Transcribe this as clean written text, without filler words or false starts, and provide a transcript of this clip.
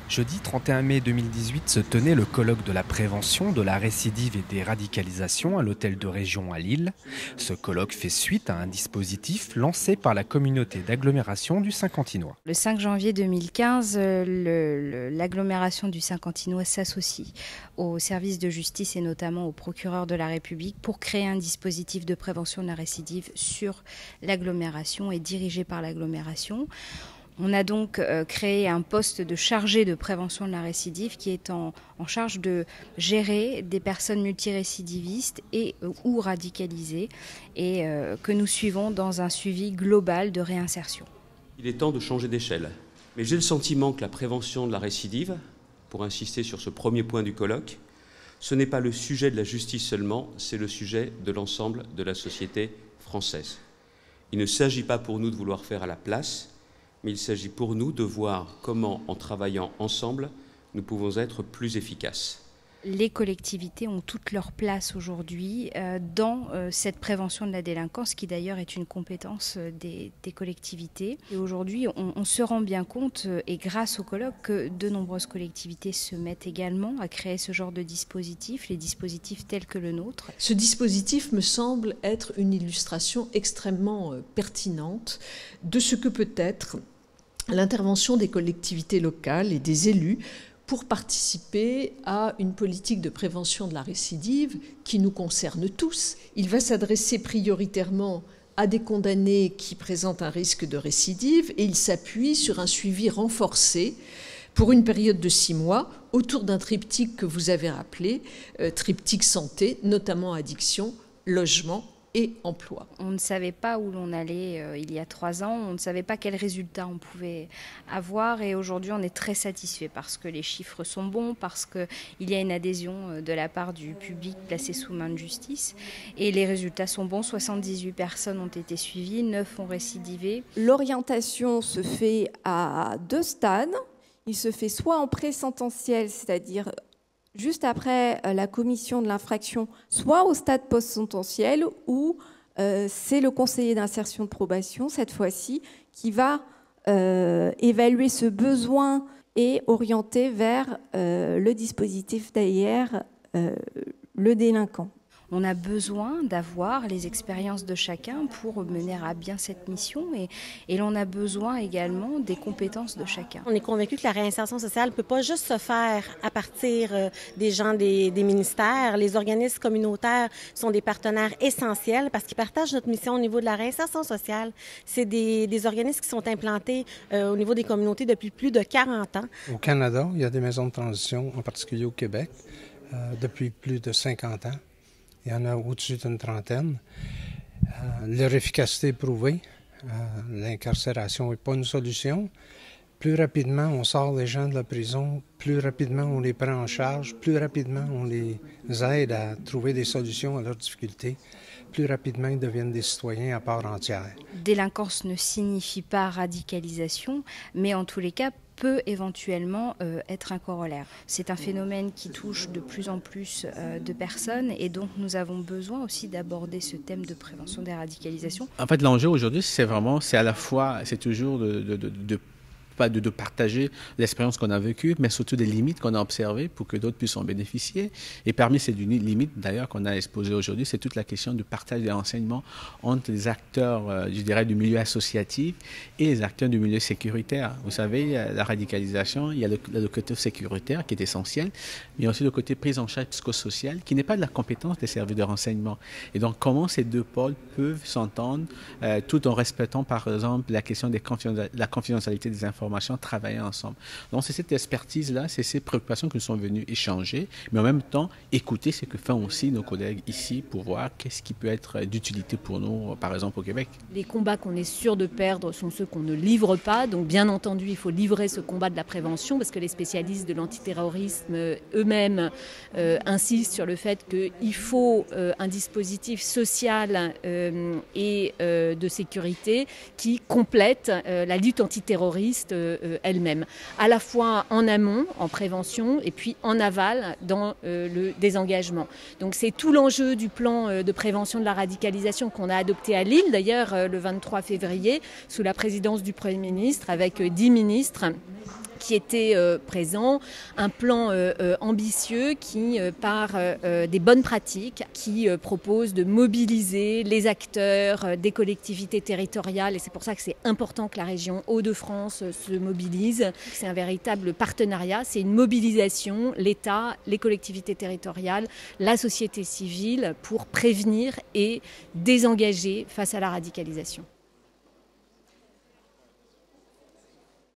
Jeudi 31 mai 2018 se tenait le colloque de la prévention de la récidive et des radicalisations à l'hôtel de région à Lille. Ce colloque fait suite à un dispositif lancé par la communauté d'agglomération du Saint-Quentinois. Le 5 janvier 2015, l'agglomération du Saint-Quentinois s'associe au service de justice et notamment au procureur de la République pour créer un dispositif de prévention de la récidive sur l'agglomération et dirigé par l'agglomération. On a donc créé un poste de chargé de prévention de la récidive qui est en charge de gérer des personnes multirécidivistes et ou radicalisées et que nous suivons dans un suivi global de réinsertion. Il est temps de changer d'échelle. Mais j'ai le sentiment que la prévention de la récidive, pour insister sur ce premier point du colloque, ce n'est pas le sujet de la justice seulement, c'est le sujet de l'ensemble de la société française. Il ne s'agit pas pour nous de vouloir faire à la place, mais il s'agit pour nous de voir comment, en travaillant ensemble, nous pouvons être plus efficaces. Les collectivités ont toute leur place aujourd'hui dans cette prévention de la délinquance, qui d'ailleurs est une compétence des collectivités. Et aujourd'hui, on se rend bien compte, et grâce au colloque, que de nombreuses collectivités se mettent également à créer ce genre de dispositifs, les dispositifs tels que le nôtre. Ce dispositif me semble être une illustration extrêmement pertinente de ce que peut être l'intervention des collectivités locales et des élus pour participer à une politique de prévention de la récidive qui nous concerne tous. Il va s'adresser prioritairement à des condamnés qui présentent un risque de récidive et il s'appuie sur un suivi renforcé pour une période de 6 mois autour d'un triptyque que vous avez rappelé, triptyque santé, notamment addiction, logement et emploi. On ne savait pas où l'on allait il y a 3 ans, on ne savait pas quels résultats on pouvait avoir et aujourd'hui on est très satisfait parce que les chiffres sont bons, parce qu'il y a une adhésion de la part du public placé sous main de justice et les résultats sont bons, 78 personnes ont été suivies, 9 ont récidivé. L'orientation se fait à 2 stades, il se fait soit en pré-sententiel, c'est-à-dire juste après la commission de l'infraction, soit au stade post-sententiel où c'est le conseiller d'insertion de probation, cette fois-ci, qui va évaluer ce besoin et orienter vers le dispositif derrière le délinquant. On a besoin d'avoir les expériences de chacun pour mener à bien cette mission et l'on a besoin également des compétences de chacun. On est convaincu que la réinsertion sociale ne peut pas juste se faire à partir des gens des ministères. Les organismes communautaires sont des partenaires essentiels parce qu'ils partagent notre mission au niveau de la réinsertion sociale. C'est des organismes qui sont implantés au niveau des communautés depuis plus de 40 ans. Au Canada, il y a des maisons de transition, en particulier au Québec, depuis plus de 50 ans. Il y en a au-dessus d'une trentaine. Leur efficacité est prouvée. L'incarcération n'est pas une solution. Plus rapidement on sort les gens de la prison, plus rapidement on les prend en charge, plus rapidement on les aide à trouver des solutions à leurs difficultés, plus rapidement ils deviennent des citoyens à part entière. Délinquance ne signifie pas radicalisation, mais en tous les cas peut éventuellement être un corollaire. C'est un phénomène qui touche de plus en plus de personnes et donc nous avons besoin aussi d'aborder ce thème de prévention des radicalisations. En fait, l'enjeu aujourd'hui, c'est à la fois, c'est toujours de partager l'expérience qu'on a vécue, mais surtout des limites qu'on a observées pour que d'autres puissent en bénéficier. Et parmi ces limites, d'ailleurs, qu'on a exposées aujourd'hui, c'est toute la question du partage des renseignements entre les acteurs, je dirais, du milieu associatif et les acteurs du milieu sécuritaire. Vous savez, la radicalisation, il y a le côté sécuritaire qui est essentiel, mais il y a aussi le côté prise en charge psychosociale qui n'est pas de la compétence des services de renseignement. Et donc, comment ces deux pôles peuvent s'entendre tout en respectant, par exemple, la question de la confidentialité des informations, travailler ensemble. Donc, c'est cette expertise-là, c'est ces préoccupations que nous sommes venus échanger, mais en même temps, écouter ce que font aussi nos collègues ici pour voir qu'est-ce qui peut être d'utilité pour nous, par exemple, au Québec. Les combats qu'on est sûr de perdre sont ceux qu'on ne livre pas. Donc, bien entendu, il faut livrer ce combat de la prévention parce que les spécialistes de l'antiterrorisme eux-mêmes insistent sur le fait qu'il faut un dispositif social et de sécurité qui complète la lutte antiterroriste elle-même, à la fois en amont, en prévention, et puis en aval, dans le désengagement. Donc c'est tout l'enjeu du plan de prévention de la radicalisation qu'on a adopté à Lille, d'ailleurs le 23 février, sous la présidence du Premier ministre, avec 10 ministres. qui était présent, un plan ambitieux qui part des bonnes pratiques, qui propose de mobiliser les acteurs des collectivités territoriales, et c'est pour ça que c'est important que la région Hauts-de-France se mobilise. C'est un véritable partenariat, c'est une mobilisation, l'État, les collectivités territoriales, la société civile, pour prévenir et désengager face à la radicalisation.